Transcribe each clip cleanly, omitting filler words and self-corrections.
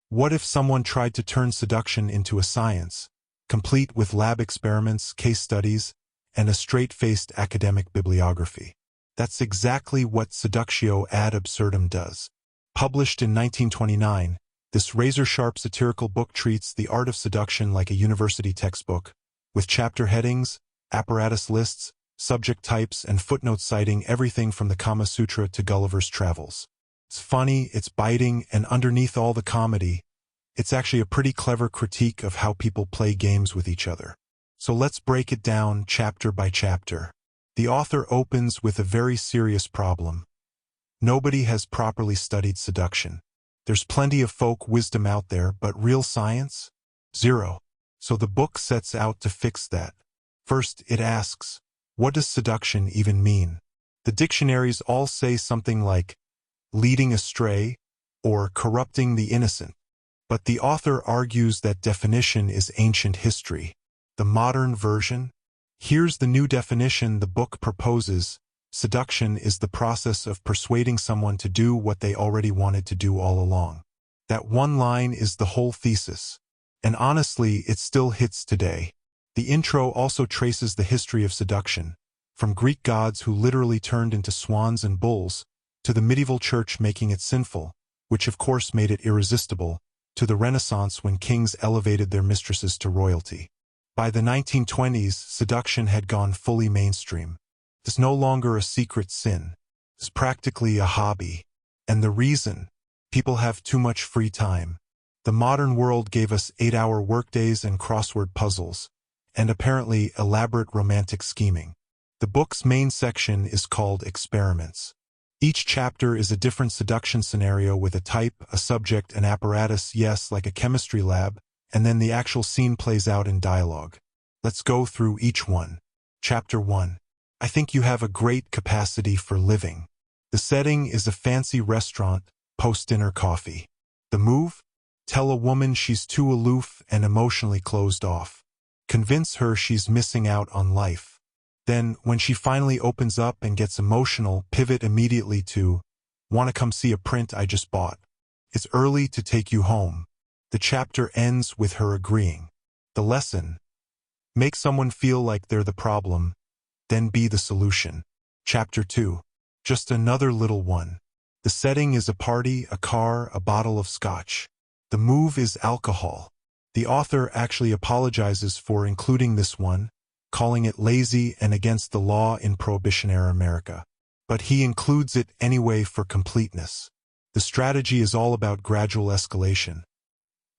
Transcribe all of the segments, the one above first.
What if someone tried to turn seduction into a science, complete with lab experiments, case studies, and a straight-faced academic bibliography? That's exactly what Seductio Ad Absurdum does. Published in 1929, this razor-sharp satirical book treats the art of seduction like a university textbook, with chapter headings, apparatus lists, subject types, and footnotes citing everything from the Kama Sutra to Gulliver's Travels. It's funny, it's biting, and underneath all the comedy, it's actually a pretty clever critique of how people play games with each other. So let's break it down chapter by chapter. The author opens with a very serious problem. Nobody has properly studied seduction. There's plenty of folk wisdom out there, but real science? Zero. So the book sets out to fix that. First, it asks, what does seduction even mean? The dictionaries all say something like leading astray or corrupting the innocent. But the author argues that definition is ancient history. The modern version? Here's the new definition the book proposes. Seduction is the process of persuading someone to do what they already wanted to do all along. That one line is the whole thesis. And honestly, it still hits today. The intro also traces the history of seduction, from Greek gods who literally turned into swans and bulls, to the medieval church making it sinful, which of course made it irresistible, to the Renaissance when kings elevated their mistresses to royalty. By the 1920s, seduction had gone fully mainstream. It's no longer a secret sin. It's practically a hobby. And the reason? People have too much free time. The modern world gave us 8-hour workdays and crossword puzzles, and apparently elaborate romantic scheming. The book's main section is called Experiments. Each chapter is a different seduction scenario with a type, a subject, an apparatus, yes, like a chemistry lab, and then the actual scene plays out in dialogue. Let's go through each one. Chapter 1. I think you have a great capacity for living. The setting is a fancy restaurant, post-dinner coffee. The move? Tell a woman she's too aloof and emotionally closed off. Convince her she's missing out on life. Then, when she finally opens up and gets emotional, pivot immediately to, "Wanna come see a print I just bought? It's early to take you home." The chapter ends with her agreeing. The lesson? Make someone feel like they're the problem, then be the solution. Chapter 2. Just another little one. The setting is a party, a car, a bottle of scotch. The move is alcohol. The author actually apologizes for including this one, calling it lazy and against the law in Prohibition-era America. But he includes it anyway for completeness. The strategy is all about gradual escalation.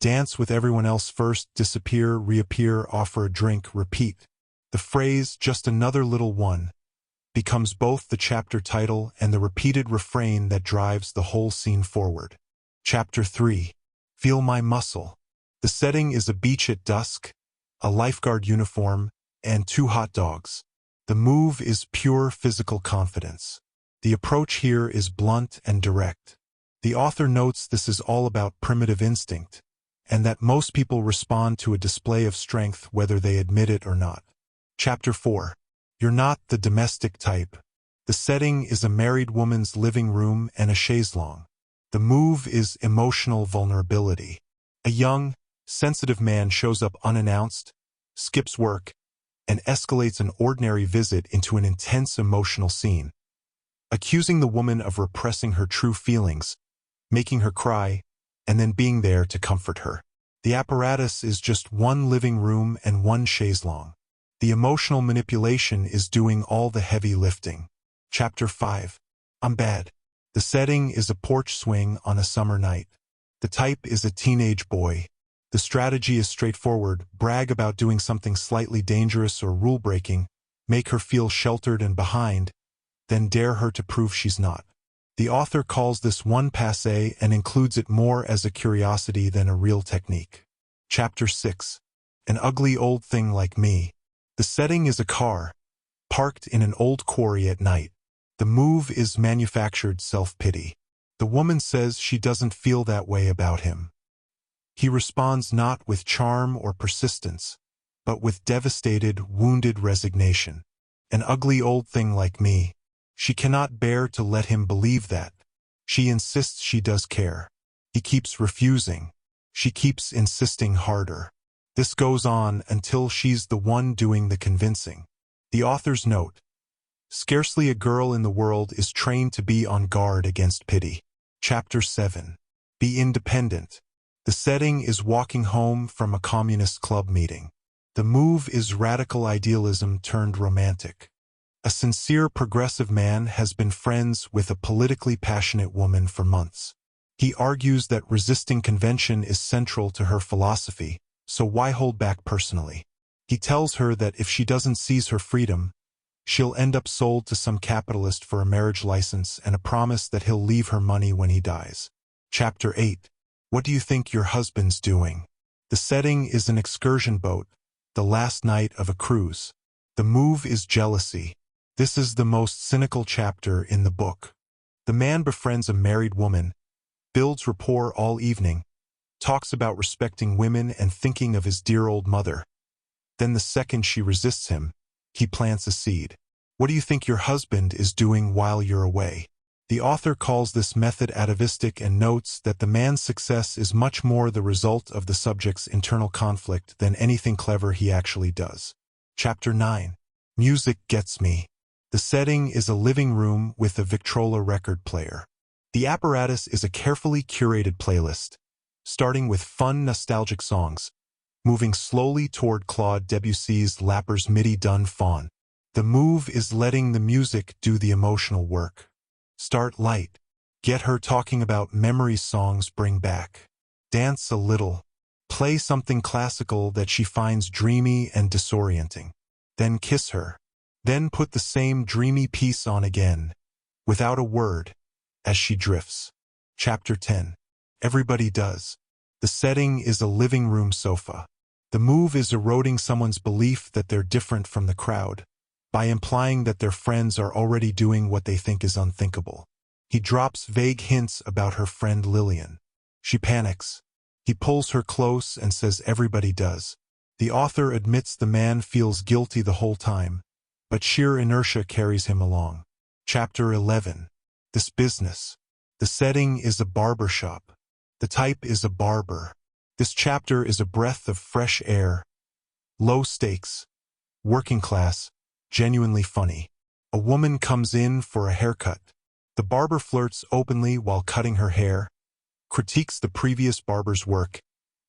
Dance with everyone else first, disappear, reappear, offer a drink, repeat. The phrase, just another little one, becomes both the chapter title and the repeated refrain that drives the whole scene forward. Chapter 3. Feel my muscle. The setting is a beach at dusk, a lifeguard uniform, and 2 hot dogs. The move is pure physical confidence. The approach here is blunt and direct. The author notes this is all about primitive instinct, and that most people respond to a display of strength whether they admit it or not. Chapter 4. You're not the domestic type. The setting is a married woman's living room and a chaise longue. The move is emotional vulnerability. A young, sensitive man shows up unannounced, skips work, and escalates an ordinary visit into an intense emotional scene, accusing the woman of repressing her true feelings, making her cry, and then being there to comfort her. The apparatus is just one living room and one chaise longue. The emotional manipulation is doing all the heavy lifting. Chapter 5. I'm bad. The setting is a porch swing on a summer night. The type is a teenage boy. The strategy is straightforward: brag about doing something slightly dangerous or rule-breaking, make her feel sheltered and behind, then dare her to prove she's not. The author calls this one passé and includes it more as a curiosity than a real technique. Chapter 6. An ugly old thing like me. The setting is a car, parked in an old quarry at night. The move is manufactured self-pity. The woman says she doesn't feel that way about him. He responds not with charm or persistence, but with devastated, wounded resignation. An ugly old thing like me. She cannot bear to let him believe that. She insists she does care. He keeps refusing. She keeps insisting harder. This goes on until she's the one doing the convincing. The author's note: scarcely a girl in the world is trained to be on guard against pity. Chapter 7. Be independent. The setting is walking home from a communist club meeting. The move is radical idealism turned romantic. A sincere progressive man has been friends with a politically passionate woman for months. He argues that resisting convention is central to her philosophy, so why hold back personally? He tells her that if she doesn't seize her freedom, she'll end up sold to some capitalist for a marriage license and a promise that he'll leave her money when he dies. Chapter 8. What do you think your husband's doing? The setting is an excursion boat, the last night of a cruise. The move is jealousy. This is the most cynical chapter in the book. The man befriends a married woman, builds rapport all evening, talks about respecting women and thinking of his dear old mother. Then the second she resists him, he plants a seed. What do you think your husband is doing while you're away? The author calls this method atavistic and notes that the man's success is much more the result of the subject's internal conflict than anything clever he actually does. Chapter 9. Music gets me. The setting is a living room with a Victrola record player. The apparatus is a carefully curated playlist, starting with fun nostalgic songs, moving slowly toward Claude Debussy's Lapper's Midi Dun Fawn. The move is letting the music do the emotional work. Start light. Get her talking about memories songs bring back. Dance a little. Play something classical that she finds dreamy and disorienting. Then kiss her. Then put the same dreamy piece on again, without a word, as she drifts. Chapter 10. Everybody does. The setting is a living room sofa. The move is eroding someone's belief that they're different from the crowd, by implying that their friends are already doing what they think is unthinkable. He drops vague hints about her friend Lillian. She panics. He pulls her close and says everybody does. The author admits the man feels guilty the whole time, but sheer inertia carries him along. Chapter 11. This business. The setting is a barber shop. The type is a barber. This chapter is a breath of fresh air. Low stakes. Working class. Genuinely funny. A woman comes in for a haircut. The barber flirts openly while cutting her hair, critiques the previous barber's work,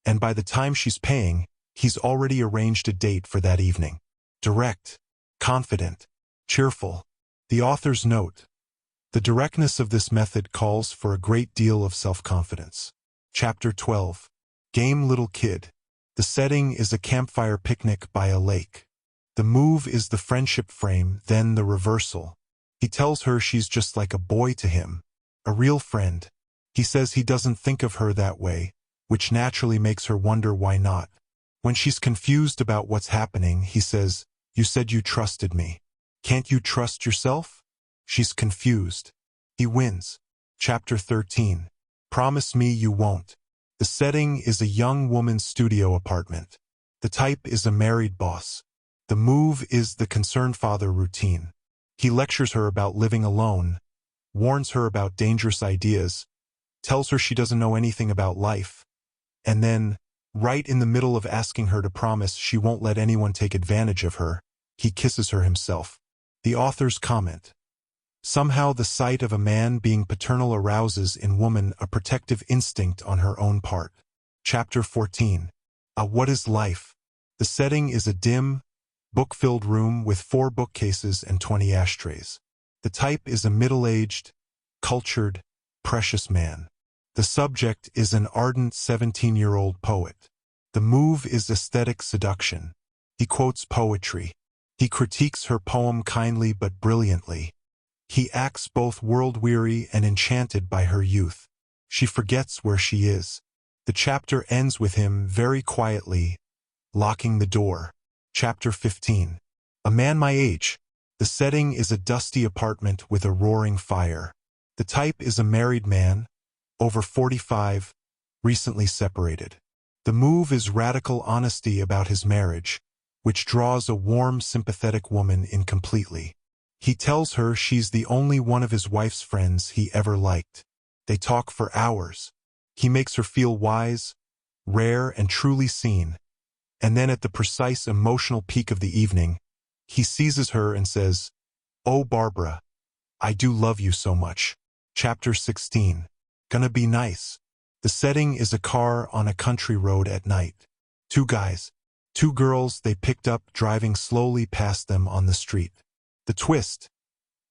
and by the time she's paying, he's already arranged a date for that evening. Direct. Confident. Cheerful. The author's note: the directness of this method calls for a great deal of self-confidence. Chapter 12. Game Little Kid. The setting is a campfire picnic by a lake. The move is the friendship frame, then the reversal. He tells her she's just like a boy to him, a real friend. He says he doesn't think of her that way, which naturally makes her wonder why not. When she's confused about what's happening, he says, "You said you trusted me. Can't you trust yourself?" She's confused. He wins. Chapter 13. Promise me you won't. The setting is a young woman's studio apartment. The type is a married boss. The move is the concerned father routine. He lectures her about living alone, warns her about dangerous ideas, tells her she doesn't know anything about life, and then, right in the middle of asking her to promise she won't let anyone take advantage of her, he kisses her himself. The author's comment: somehow the sight of a man being paternal arouses in woman a protective instinct on her own part. Chapter 14. What is life? The setting is a dim, book-filled room with 4 bookcases and 20 ashtrays. The type is a middle-aged, cultured, precious man. The subject is an ardent 17-year-old poet. The move is aesthetic seduction. He quotes poetry. He critiques her poem kindly but brilliantly. He acts both world-weary and enchanted by her youth. She forgets where she is. The chapter ends with him very quietly locking the door. Chapter 15. A man my age. The setting is a dusty apartment with a roaring fire. The type is a married man, over 45, recently separated. The move is radical honesty about his marriage, which draws a warm, sympathetic woman in completely. He tells her she's the only one of his wife's friends he ever liked. They talk for hours. He makes her feel wise, rare and truly seen. And then at the precise emotional peak of the evening, he seizes her and says, "Oh, Barbara, I do love you so much." Chapter 16. Gonna be nice. The setting is a car on a country road at night. Two guys, two girls they picked up driving slowly past them on the street. The twist: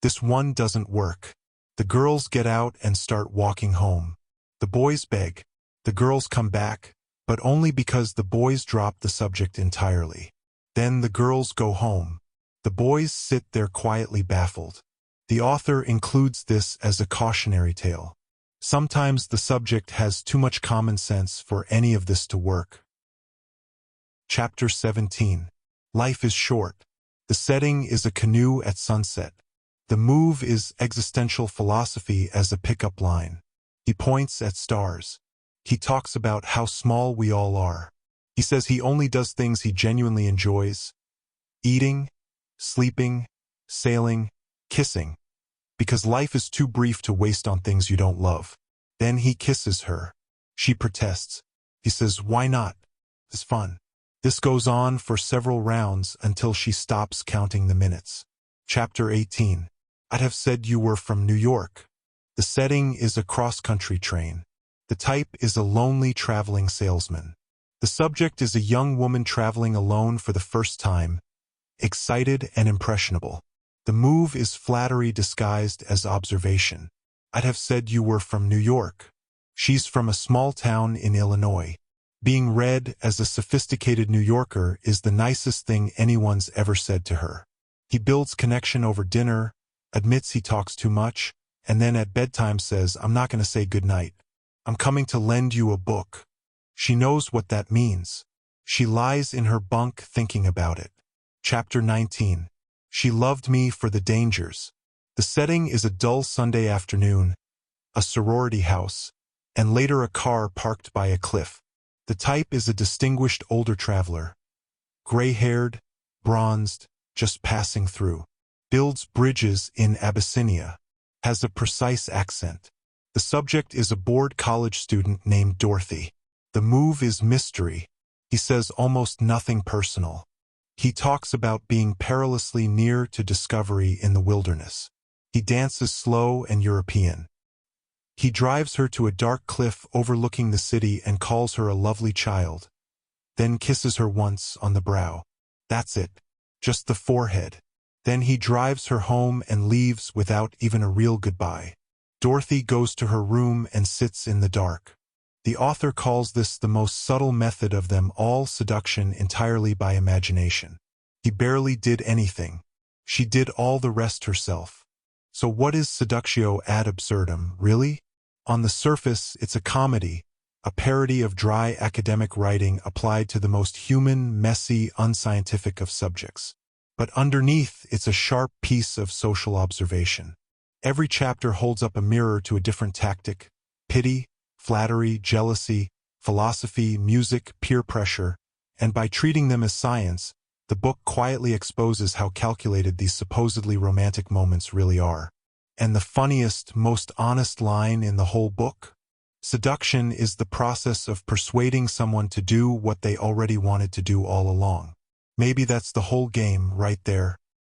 this one doesn't work. The girls get out and start walking home. The boys beg. The girls come back, but only because the boys drop the subject entirely. Then the girls go home. The boys sit there quietly baffled. The author includes this as a cautionary tale. Sometimes the subject has too much common sense for any of this to work. Chapter 17. Life is short. The setting is a canoe at sunset. The move is existential philosophy as a pickup line. He points at stars. He talks about how small we all are. He says he only does things he genuinely enjoys: eating, sleeping, sailing, kissing, because life is too brief to waste on things you don't love. Then he kisses her. She protests. He says, "Why not? It's fun." This goes on for several rounds until she stops counting the minutes. Chapter 18. I'd have said you were from New York. The setting is a cross-country train. The type is a lonely traveling salesman. The subject is a young woman traveling alone for the first time, excited and impressionable. The move is flattery disguised as observation. I'd have said you were from New York. She's from a small town in Illinois. Being read as a sophisticated New Yorker is the nicest thing anyone's ever said to her. He builds connection over dinner, admits he talks too much, and then at bedtime says, "I'm not going to say goodnight. I'm coming to lend you a book." She knows what that means. She lies in her bunk thinking about it. Chapter 19. She loved me for the dangers. The setting is a dull Sunday afternoon, a sorority house, and later a car parked by a cliff. The type is a distinguished older traveler. Gray-haired, bronzed, just passing through. Builds bridges in Abyssinia. Has a precise accent. The subject is a bored college student named Dorothy. The move is mystery. He says almost nothing personal. He talks about being perilously near to discovery in the wilderness. He dances slow and European. He drives her to a dark cliff overlooking the city and calls her a lovely child, then kisses her once on the brow. That's it. Just the forehead. Then he drives her home and leaves without even a real goodbye. Dorothy goes to her room and sits in the dark. The author calls this the most subtle method of them all, seduction entirely by imagination. He barely did anything. She did all the rest herself. So what is Seductio Ad Absurdum, really? On the surface, it's a comedy, a parody of dry academic writing applied to the most human, messy, unscientific of subjects. But underneath, it's a sharp piece of social observation. Every chapter holds up a mirror to a different tactic: pity, flattery, jealousy, philosophy, music, peer pressure, and by treating them as science, the book quietly exposes how calculated these supposedly romantic moments really are. And the funniest, most honest line in the whole book? Seduction is the process of persuading someone to do what they already wanted to do all along. Maybe that's the whole game right there.